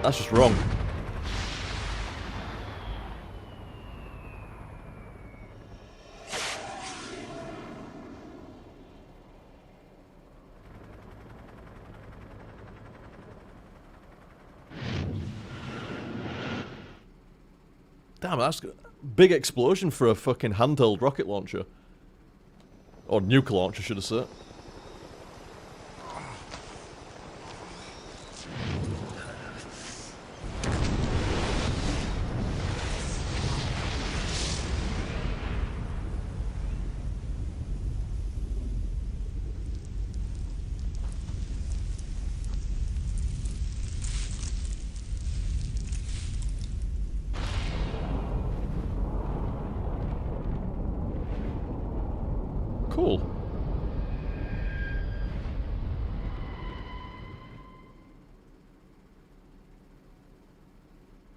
That's just wrong. Damn, that's a big explosion for a fucking handheld rocket launcher. Or nuclear launcher, should I say. Cool.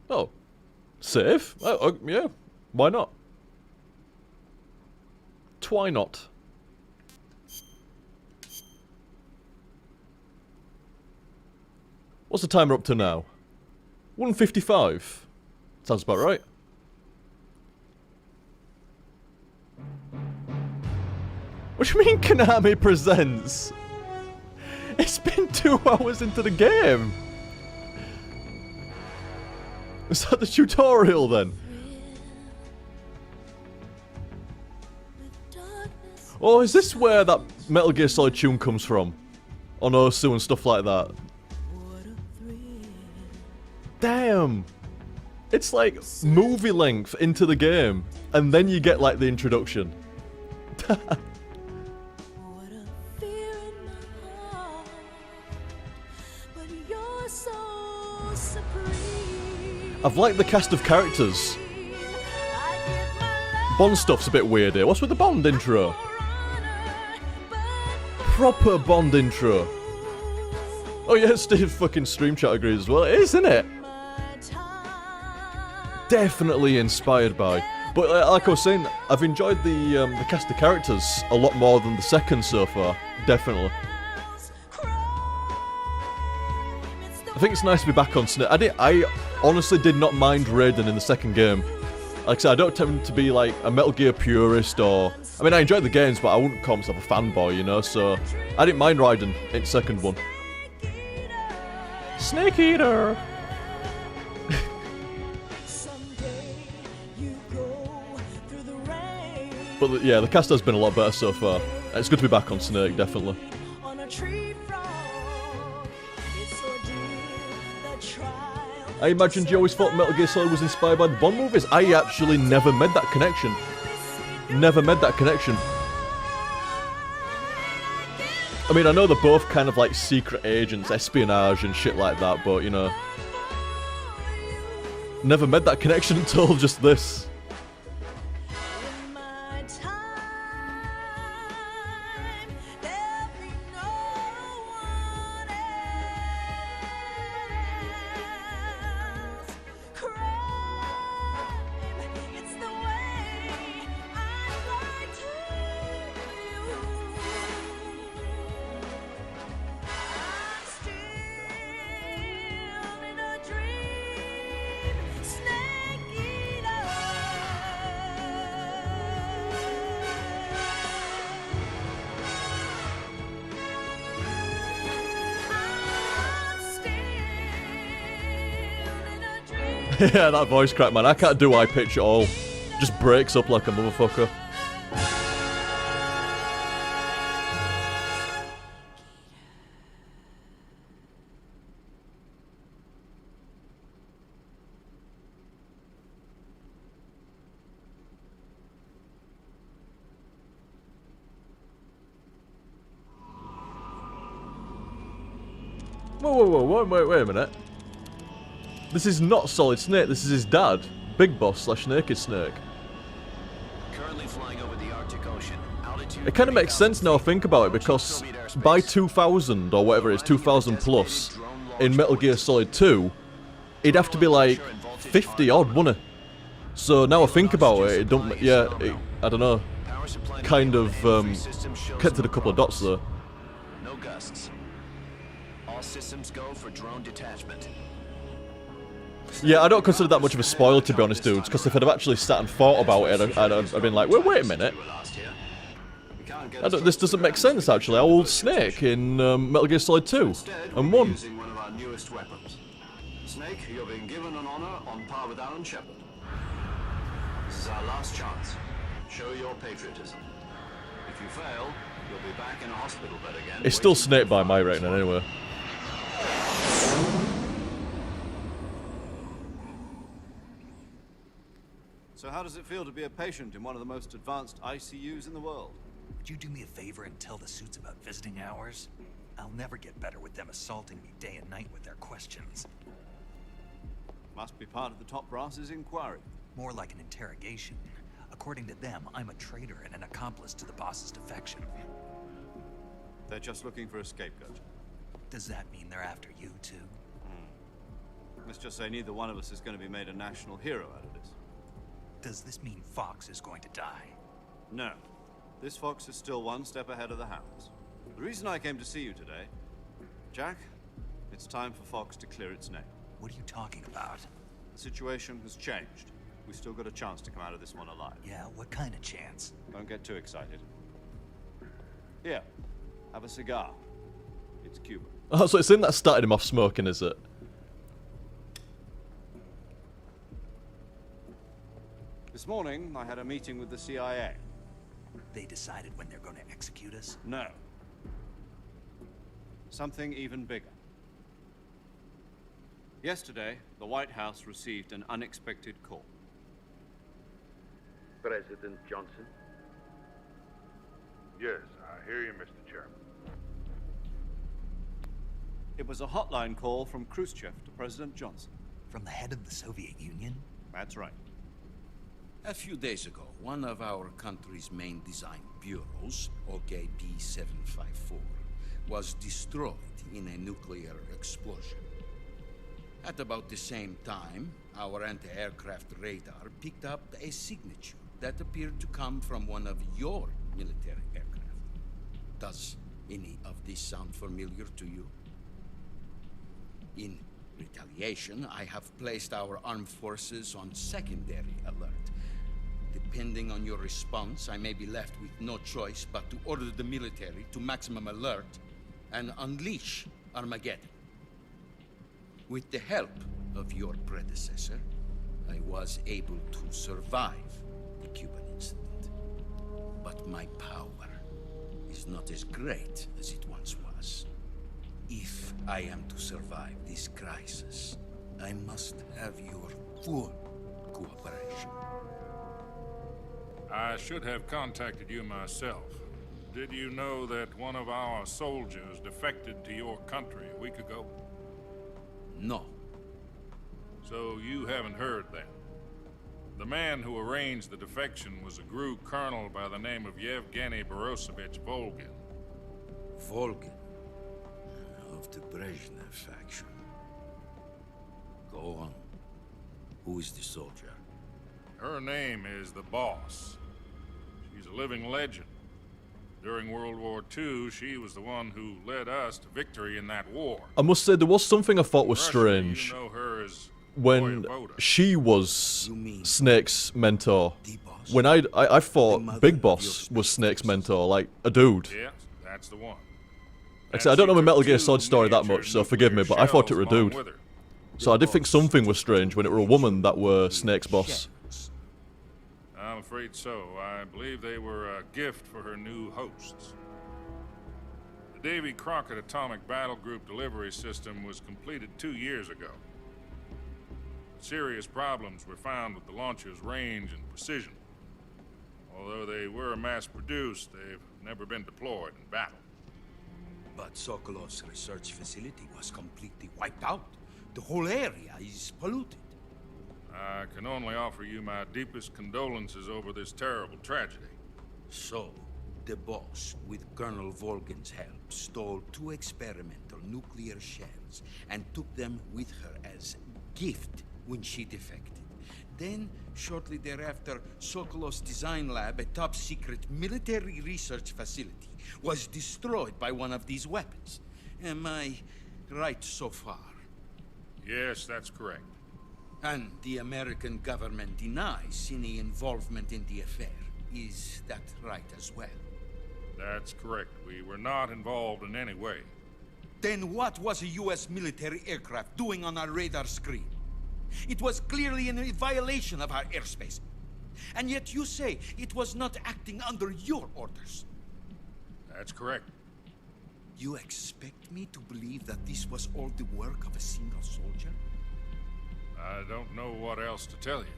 Oh. Save? Oh, yeah. Why not? Why not? What's the timer up to now? 1:55. Sounds about right. What do you mean Konami presents? It's been 2 hours into the game. Is that the tutorial then? Oh, is this where that Metal Gear Solid tune comes from? On Osu and stuff like that. Damn! It's like movie length into the game, and then you get like the introduction. I've liked the cast of characters. Bond stuff's a bit weird here. What's with the Bond intro? Proper Bond intro. Oh yeah, Steve fucking stream chat agrees as well. It is, isn't it? Definitely inspired by. But like I was saying, I've enjoyed the cast of characters a lot more than the second so far. Definitely. I think it's nice to be back on Snake. I honestly did not mind Raiden in the second game. Like I said, I don't tend to be like a Metal Gear purist or... I mean, I enjoyed the games, but I wouldn't call myself a fanboy, you know, so... I didn't mind Raiden in the second one. Snake Eater! But yeah, the cast has been a lot better so far. It's good to be back on Snake, definitely. I imagined you always thought Metal Gear Solid was inspired by the Bond movies. I actually never made that connection. Never made that connection. I mean, I know they're both kind of like secret agents, espionage and shit like that, but you know... Never made that connection until just this. Yeah, that voice crack, man. I can't do high pitch at all. Just breaks up like a motherfucker. Whoa, wait a minute. This is not Solid Snake, this is his dad. Big Boss / Naked Snake. Currently flying over the Arctic Ocean. Altitude It kind of makes sense now I think about it, because by 2000, or whatever it is, 2000 plus, in Metal Gear Solid 2, he'd have to be like 50 odd, wouldn't he? So now I think about it, it don't, yeah, I don't know, kind of connected a couple of dots there. No gusts. All systems go for drone detachment. Yeah, I don't consider that much of a spoiler, to be honest, dudes, because if I'd have actually sat and thought about it, I'd been like, wait a minute. This doesn't make sense, actually. How old's Snake in Metal Gear Solid 2 and 1? Using one of our newest weapons. Snake, you're being given an honor on par with Alan Shepard. This is our last chance. Show your patriotism. If you fail, you'll be back in a hospital bed again. It's still Snake by my reckoning, anyway. So how does it feel to be a patient in one of the most advanced ICUs in the world? Would you do me a favor and tell the suits about visiting hours? I'll never get better with them assaulting me day and night with their questions. Must be part of the top brass's inquiry. More like an interrogation. According to them, I'm a traitor and an accomplice to the boss's defection. They're just looking for a scapegoat. Does that mean they're after you, too? Let's just say neither one of us is going to be made a national hero out of this. Does this mean Fox is going to die? No. This fox is still one step ahead of the hounds. The reason I came to see you today, Jack, it's time for Fox to clear its name. What are you talking about? The situation has changed. We still got a chance to come out of this one alive. Yeah, what kind of chance? Don't get too excited. Here, have a cigar. It's Cuban. Oh, so it's in that started him off smoking, is it? This morning, I had a meeting with the CIA. They decided when they're going to execute us? No. Something even bigger. Yesterday, the White House received an unexpected call. President Johnson? Yes, I hear you, Mr. Chairman. It was a hotline call from Khrushchev to President Johnson. From the head of the Soviet Union? That's right. A few days ago, one of our country's main design bureaus, OKB-754, was destroyed in a nuclear explosion. At about the same time, our anti-aircraft radar picked up a signature that appeared to come from one of your military aircraft. Does any of this sound familiar to you? In retaliation, I have placed our armed forces on secondary alert. Depending on your response, I may be left with no choice but to order the military to maximum alert and unleash Armageddon. With the help of your predecessor, I was able to survive the Cuban incident. But my power is not as great as it once was. If I am to survive this crisis, I must have your full cooperation. I should have contacted you myself. Did you know that one of our soldiers defected to your country a week ago? No. So you haven't heard then. The man who arranged the defection was a GRU colonel by the name of Yevgeny Borosovich Volgin. Volgin, of the Brezhnev faction. Go on. Who is the soldier? Her name is the Boss. She's a living legend. During World War II, she was the one who led us to victory in that war. I must say, there was something I thought was Russia, strange you know her as when Voyvoda. she was You mean Snake's mentor. the boss? When I The thought mother Big of Boss your was Snake's mentor, like a dude. Yes, that's the one. Actually, I don't know my And she Metal took Gear two Solid story that miniature much, so forgive me, nuclear but I thought it shells were a along dude. with her. So I did think something was strange when it were a woman that were Snake's boss. Shells. I'm afraid so. I believe they were a gift for her new hosts. The Davy Crockett Atomic Battle Group delivery system was completed 2 years ago. Serious problems were found with the launcher's range and precision. Although they were mass-produced, they've never been deployed in battle. But Sokolov's research facility was completely wiped out. The whole area is polluted. I can only offer you my deepest condolences over this terrible tragedy. So, the boss, with Colonel Volgin's help, stole 2 experimental nuclear shells and took them with her as gift when she defected. Then, shortly thereafter, Sokolov's design lab, a top-secret military research facility, was destroyed by one of these weapons. Am I right so far? Yes, that's correct. And the American government denies any involvement in the affair. Is that right as well? That's correct. We were not involved in any way. Then what was a US military aircraft doing on our radar screen? It was clearly in a violation of our airspace. And yet you say it was not acting under your orders. That's correct. You expect me to believe that this was all the work of a single soldier? I don't know what else to tell you.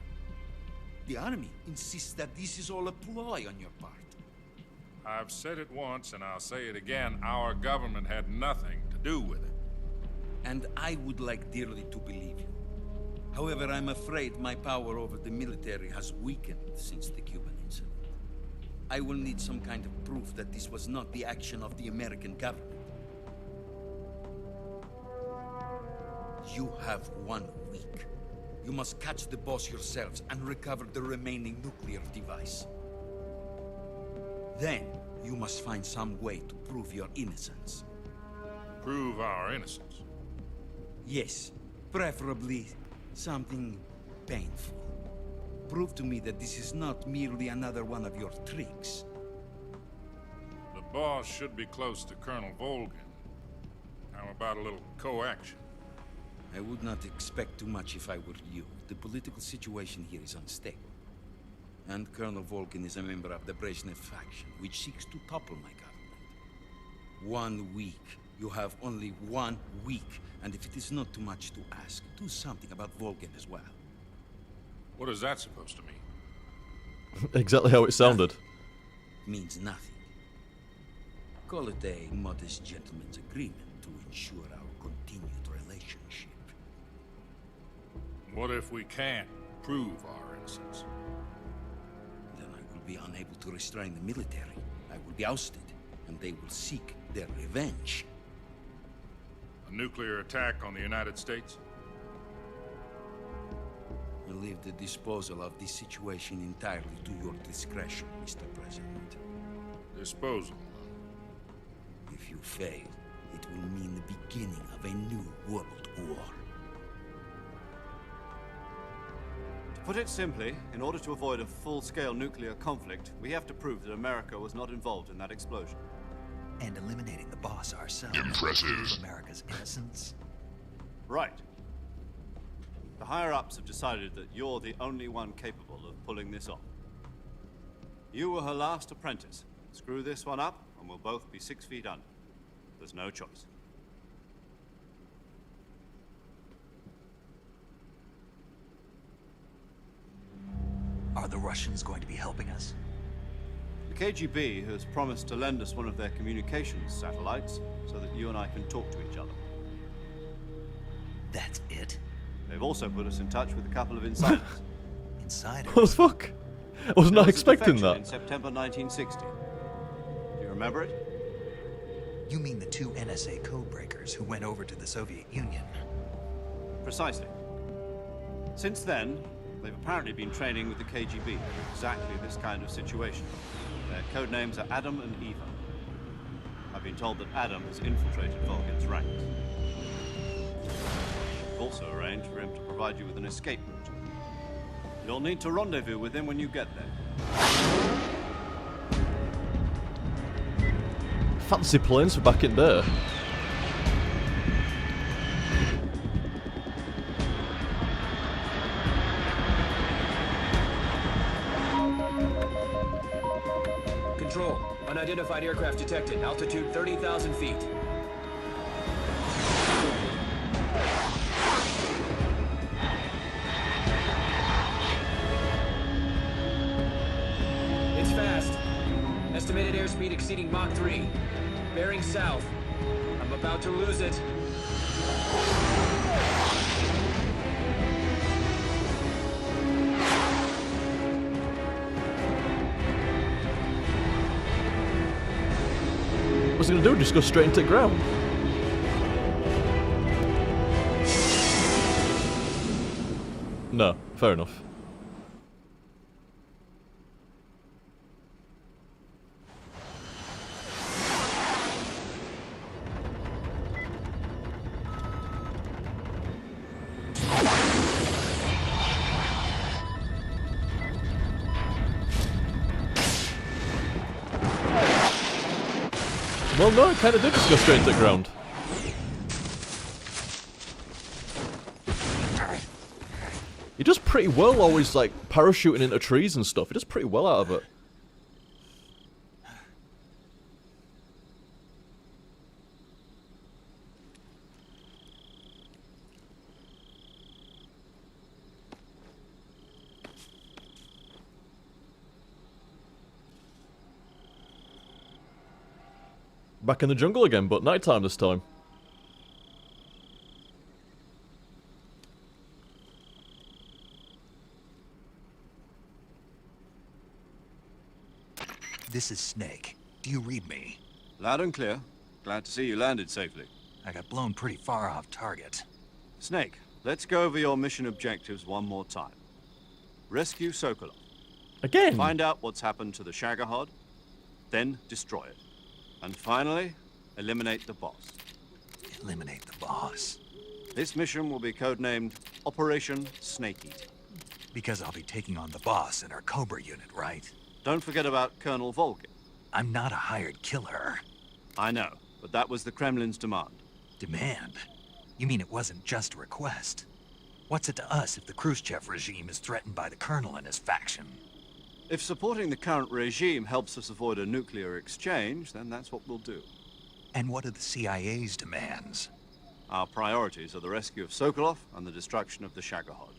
The army insists that this is all a ploy on your part. I've said it once and I'll say it again. Our government had nothing to do with it. And I would like dearly to believe you. However, I'm afraid my power over the military has weakened since the Cuban incident. I will need some kind of proof that this was not the action of the American government. You have 1 week. You must catch the boss yourselves and recover the remaining nuclear device. Then, you must find some way to prove your innocence. Prove our innocence. Yes, preferably something painful. Prove to me that this is not merely another one of your tricks. The boss should be close to Colonel Volgin. How about a little co-action? I would not expect too much if I were you. The political situation here is unstable. And Colonel Volgin is a member of the Brezhnev faction, which seeks to topple my government. 1 week. You have only 1 week. And if it is not too much to ask, do something about Volgin as well. What is that supposed to mean? Exactly how it sounded. Means nothing. Call it a modest gentleman's agreement to ensure our continued relationship. What if we can't prove our innocence? Then I will be unable to restrain the military. I will be ousted, and they will seek their revenge. A nuclear attack on the United States? I leave the disposal of this situation entirely to your discretion, Mr. President. Disposal. If you fail, it will mean the beginning of a new world war. To put it simply, in order to avoid a full-scale nuclear conflict, we have to prove that America was not involved in that explosion. And eliminating the boss ourselves. Impressive. Prove America's innocence. Right. The higher-ups have decided that you're the only one capable of pulling this off. You were her last apprentice. Screw this one up, and we'll both be 6 feet under. There's no choice. Are the Russians going to be helping us? The KGB has promised to lend us one of their communications satellites so that you and I can talk to each other. That's it? They've also put us in touch with a couple of insiders. Insiders? What the fuck? I was There not was a expecting defection in that. September 1960. Do you remember it? You mean the 2 NSA codebreakers who went over to the Soviet Union? Precisely. Since then, they've apparently been training with the KGB in exactly this kind of situation. Their code names are Adam and Eva. I've been told that Adam has infiltrated Volgin's ranks. I've also arranged for him to provide you with an escape route. You'll need to rendezvous with him when you get there. Fancy planes for back in there. Control. Unidentified aircraft detected. Altitude 30,000 feet. It's fast. Estimated airspeed exceeding Mach 3. Bearing south. I'm about to lose it. What's he gonna do? Just go straight into the ground? No, fair enough. Well, no, it kind of did just go straight into the ground. He does pretty well always, like, parachuting into trees and stuff. He does pretty well out of it. Back in the jungle again, but nighttime this time. This is Snake. Do you read me? Loud and clear. Glad to see you landed safely. I got blown pretty far off target. Snake, let's go over your mission objectives one more time. Rescue Sokolov. Again? Find out what's happened to the Shagohod, then destroy it. And finally, eliminate the boss. Eliminate the boss. This mission will be codenamed Operation Snake Eater. Because I'll be taking on the boss in our Cobra unit, right? Don't forget about Colonel Volkin. I'm not a hired killer. I know, but that was the Kremlin's demand. Demand? You mean it wasn't just a request? What's it to us if the Khrushchev regime is threatened by the Colonel and his faction? If supporting the current regime helps us avoid a nuclear exchange, then that's what we'll do. And what are the CIA's demands? Our priorities are the rescue of Sokolov and the destruction of the Shagohod.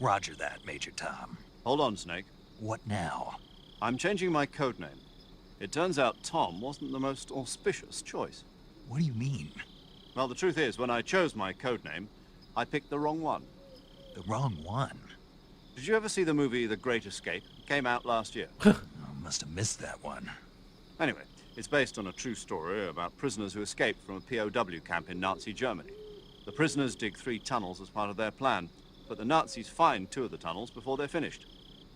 Roger that, Major Tom. Hold on, Snake. What now? I'm changing my codename. It turns out Tom wasn't the most auspicious choice. What do you mean? Well, the truth is, when I chose my codename, I picked the wrong one. The wrong one? Did you ever see the movie The Great Escape? It came out last year. Must have missed that one. Anyway, it's based on a true story about prisoners who escaped from a POW camp in Nazi Germany. The prisoners dig 3 tunnels as part of their plan, but the Nazis find 2 of the tunnels before they're finished.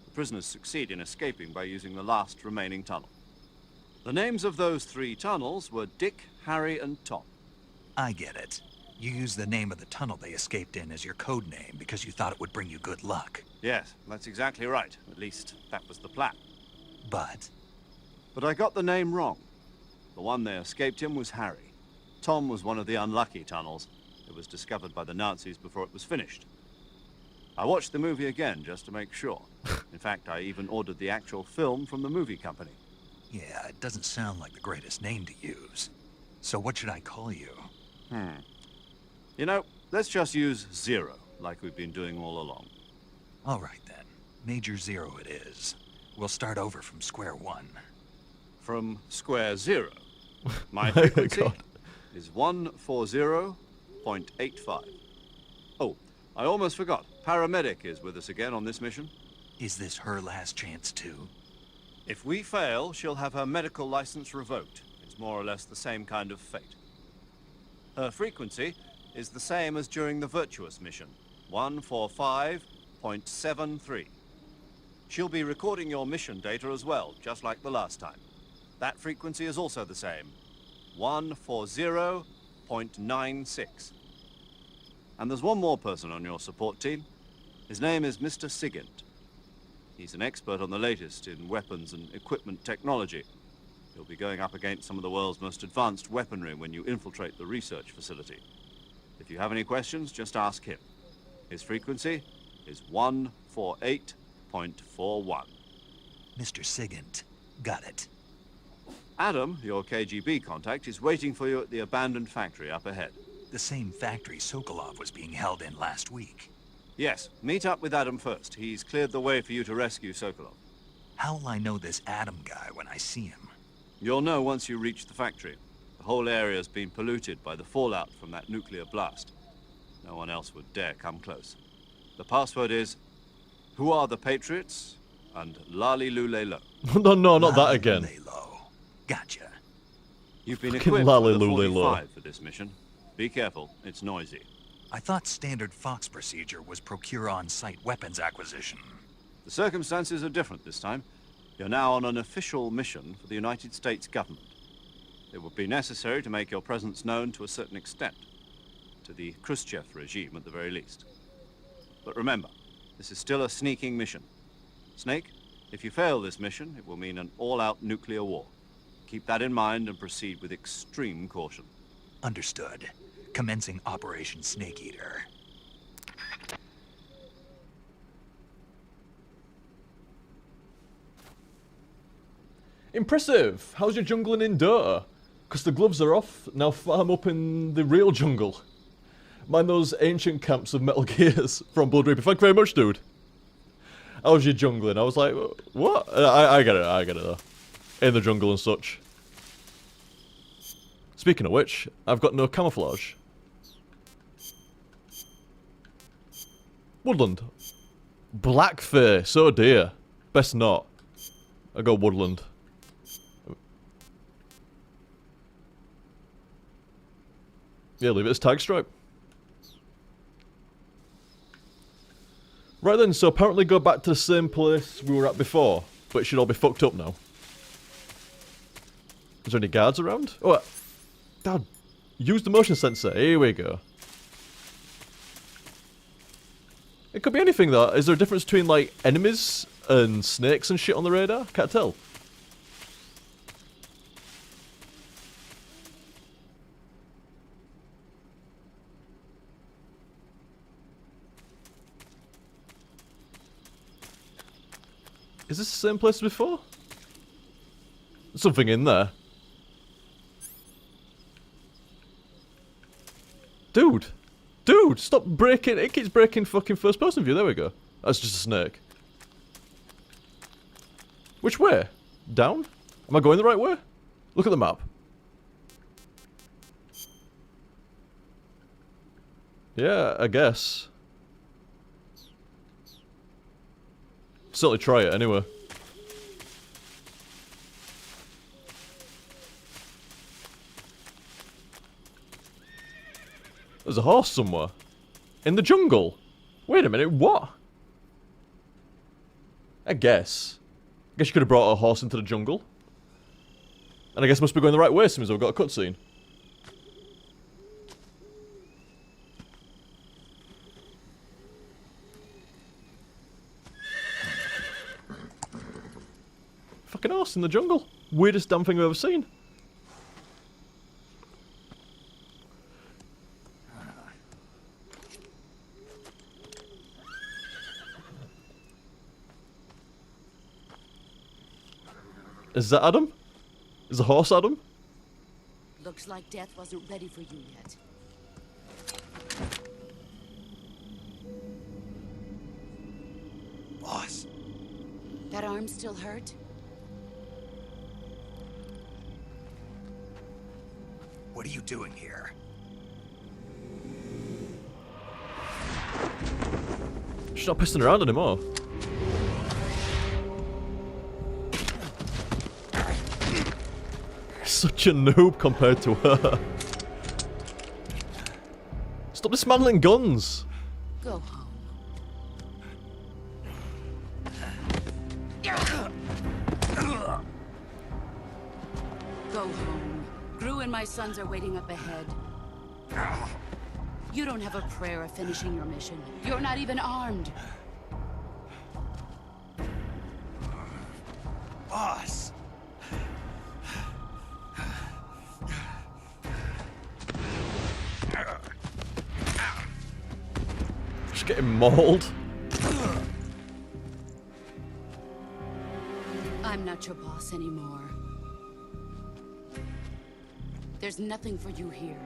The prisoners succeed in escaping by using the last remaining tunnel. The names of those 3 tunnels were Dick, Harry, and Tom. I get it. You used the name of the tunnel they escaped in as your code name because you thought it would bring you good luck. Yes, that's exactly right. At least, that was the plan. But I got the name wrong. The one they escaped in was Harry. Tom was one of the unlucky tunnels. It was discovered by the Nazis before it was finished. I watched the movie again just to make sure. In fact, I even ordered the actual film from the movie company. yeah, it doesn't sound like the greatest name to use. So what should I call you? You know, let's just use Zero, like we've been doing all along. All right then. Major Zero it is. We'll start over from square one. From square 0. My Oh my frequency God. is 140.85. Oh, I almost forgot. Paramedic is with us again on this mission. Is this her last chance too? If we fail, she'll have her medical license revoked. It's more or less the same kind of fate. Her frequency is the same as during the Virtuous mission, 145.73. She'll be recording your mission data as well, just like the last time. That frequency is also the same, 140.96. And there's one more person on your support team. His name is Mr. Sigint. He's an expert on the latest in weapons and equipment technology. You'll be going up against some of the world's most advanced weaponry when you infiltrate the research facility. If you have any questions, just ask him. His frequency is 148.41. Mr. Sigint. Got it. Adam, your KGB contact, is waiting for you at the abandoned factory up ahead. The same factory Sokolov was being held in last week. Yes, meet up with Adam first. He's cleared the way for you to rescue Sokolov. How will I know this Adam guy when I see him? You'll know once you reach the factory. The whole area's been polluted by the fallout from that nuclear blast. No one else would dare come close. The password is, "Who are the Patriots?" and "Lali Lule Lo." No, not that again. Lalo. Gotcha. You've been Fucking equipped Lali with a Lule Lo. 45 for this mission. Be careful, it's noisy. I thought standard Fox procedure was procure on-site weapons acquisition. The circumstances are different this time. You're now on an official mission for the United States government. It would be necessary to make your presence known to a certain extent. To the Khrushchev regime, at the very least. But remember, this is still a sneaking mission. Snake, if you fail this mission, it will mean an all-out nuclear war. Keep that in mind and proceed with extreme caution. Understood. Commencing Operation Snake Eater. Impressive! How's your jungling in Dota? Because the gloves are off, now farm up in the real jungle. Mind those ancient camps of Metal Gears from Blood Reaper. Thank you very much, dude. How's your jungling? I was like, what? I get it though. In the jungle and such. Speaking of which, I've got no camouflage. Woodland. Blackface, oh dear. Best not. I go woodland. Yeah, leave it as tag stripe. Right then, so apparently go back to the same place we were at before, but it should all be fucked up now. Is there any guards around? Oh, Dad, use the motion sensor. Here we go. It could be anything though. Is there a difference between like enemies and snakes and shit on the radar? Can't tell. Is this the same place as before? There's something in there. Dude! Dude! Stop breaking! It keeps breaking fucking first person view. There we go. That's just a snake. Which way? Down? Am I going the right way? Look at the map. Yeah, I guess. Certainly try it anyway. There's a horse somewhere. In the jungle. Wait a minute, what? I guess you could have brought a horse into the jungle. And I guess must be going the right way since we've got a cutscene. Fucking horse in the jungle. Weirdest damn thing I've ever seen. Is that Adam? Is the horse Adam? Looks like death wasn't ready for you yet. Boss. That arm still hurt? What are you doing here? She's not pissing around anymore. Such a noob compared to her. Stop dismantling guns. Go home. Go home. Gru and my sons are waiting up ahead. You don't have a prayer of finishing your mission. You're not even armed. Boss. Just getting mauled. I'm not your boss anymore. There's nothing for you here.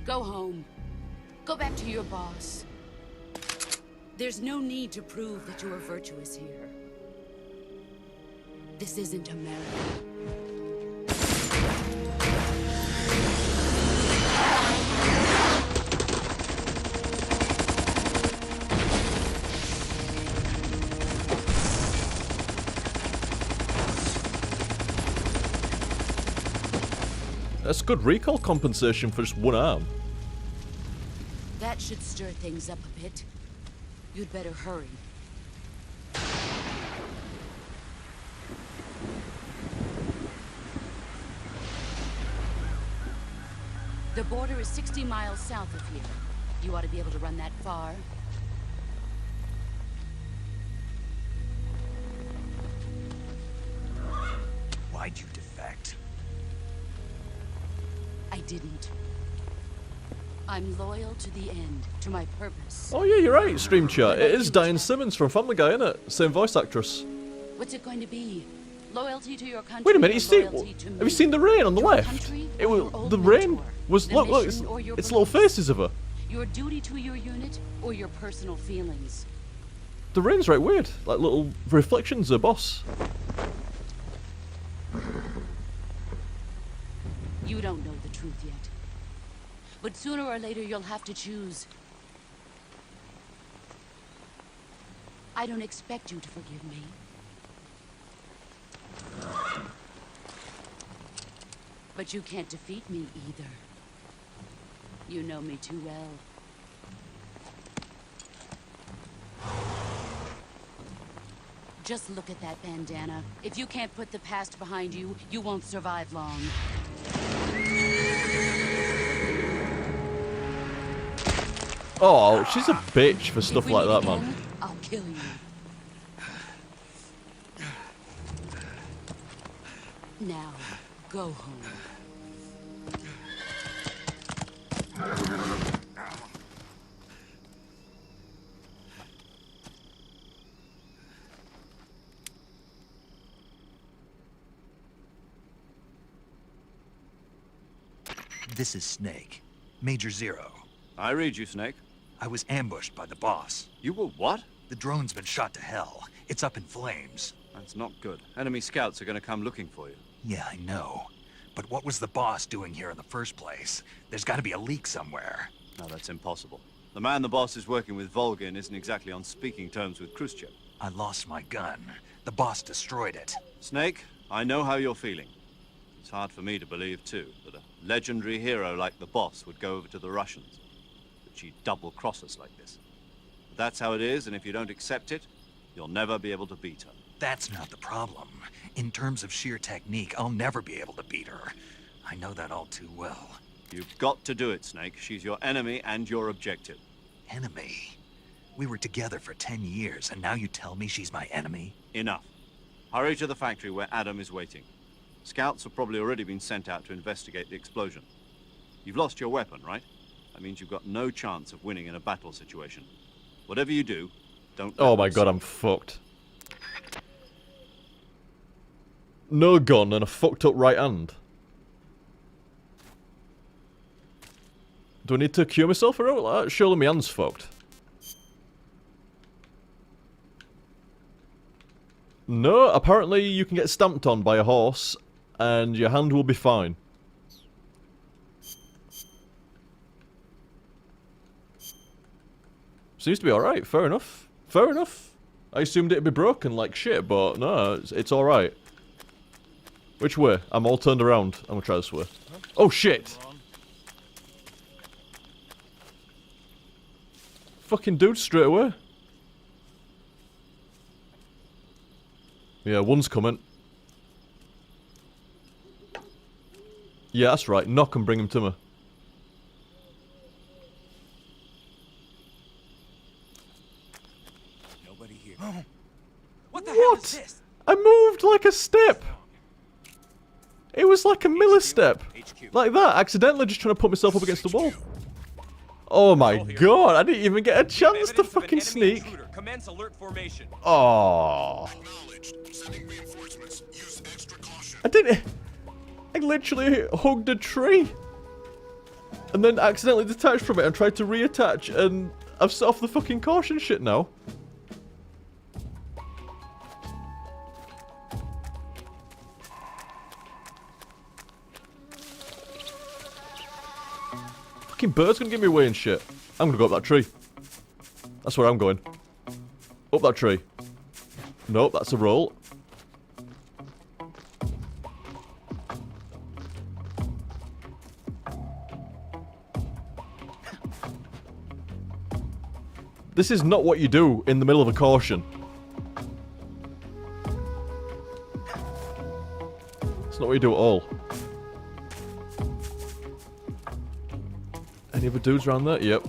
Go home. Go back to your boss. There's no need to prove that you are virtuous here. This isn't America. That's good recall compensation for just one arm. That should stir things up a bit. You'd better hurry. The border is 60 miles south of here. You ought to be able to run that far. Why'd you defect? I didn't. I'm loyal to the end, to my purpose. Oh yeah, you're right, stream chat. It is Diane Simmons from Family Guy, isn't it? Same voice actress. What's it going to be? Loyalty to your country. Wait a minute, or have you seen the rain on the Your left? country It or was your old the rain mentor? was The look, mission or your it's little beliefs? faces of her. Your duty to your unit or your personal feelings. The rain's right weird, like little reflections of boss. You don't know the truth yet. But sooner or later you'll have to choose. I don't expect you to forgive me. But you can't defeat me either. You know me too well. Just look at that bandana. If you can't put the past behind you, you won't survive long. Oh, she's a bitch for stuff If we like meet that, man. again, I'll kill you. Now, go home. This is Snake. Major Zero. I read you, Snake. I was ambushed by the boss. You were what? The drone's been shot to hell. It's up in flames. That's not good. Enemy scouts are going to come looking for you. Yeah, I know. But what was the boss doing here in the first place? There's got to be a leak somewhere. No, that's impossible. The man the boss is working with, Volgin, isn't exactly on speaking terms with Khrushchev. I lost my gun. The boss destroyed it. Snake, I know how you're feeling. It's hard for me to believe, too, that a legendary hero like the boss would go over to the Russians. That she'd double-cross us like this. But that's how it is, and if you don't accept it, you'll never be able to beat her. That's not the problem. In terms of sheer technique, I'll never be able to beat her. I know that all too well. You've got to do it, Snake. She's your enemy and your objective. Enemy? We were together for 10 years, and now you tell me she's my enemy? Enough. Hurry to the factory where Adam is waiting. Scouts have probably already been sent out to investigate the explosion. You've lost your weapon, right? That means you've got no chance of winning in a battle situation. Whatever you do, don't... Oh my god, I'm fucked. No gun and a fucked up right hand. Do I need to cure myself or anything like that? Surely my hand's fucked. No, apparently you can get stamped on by a horse and your hand will be fine. Seems to be alright, fair enough. Fair enough. I assumed it'd be broken like shit, but no, it's alright. Which way? I'm all turned around. I'm gonna try this way. Oh shit! Fucking dude straight away. Yeah, one's coming. Yeah, that's right. Knock and bring him to me. Nobody here. What the hell is this? I moved like a step. It was like a millistep. Like that, accidentally just trying to put myself up against the wall. Oh my god, I didn't even get a chance to fucking sneak. Commence alert formation. Oh. I didn't. I literally hugged a tree. And then accidentally detached from it and tried to reattach, and I've set off the fucking caution shit now. Fucking bird's gonna give me away and shit. I'm gonna go up that tree. That's where I'm going. Up that tree. Nope, that's a roll. This is not what you do in the middle of a caution. It's not what you do at all. Any other dudes around there? Yep.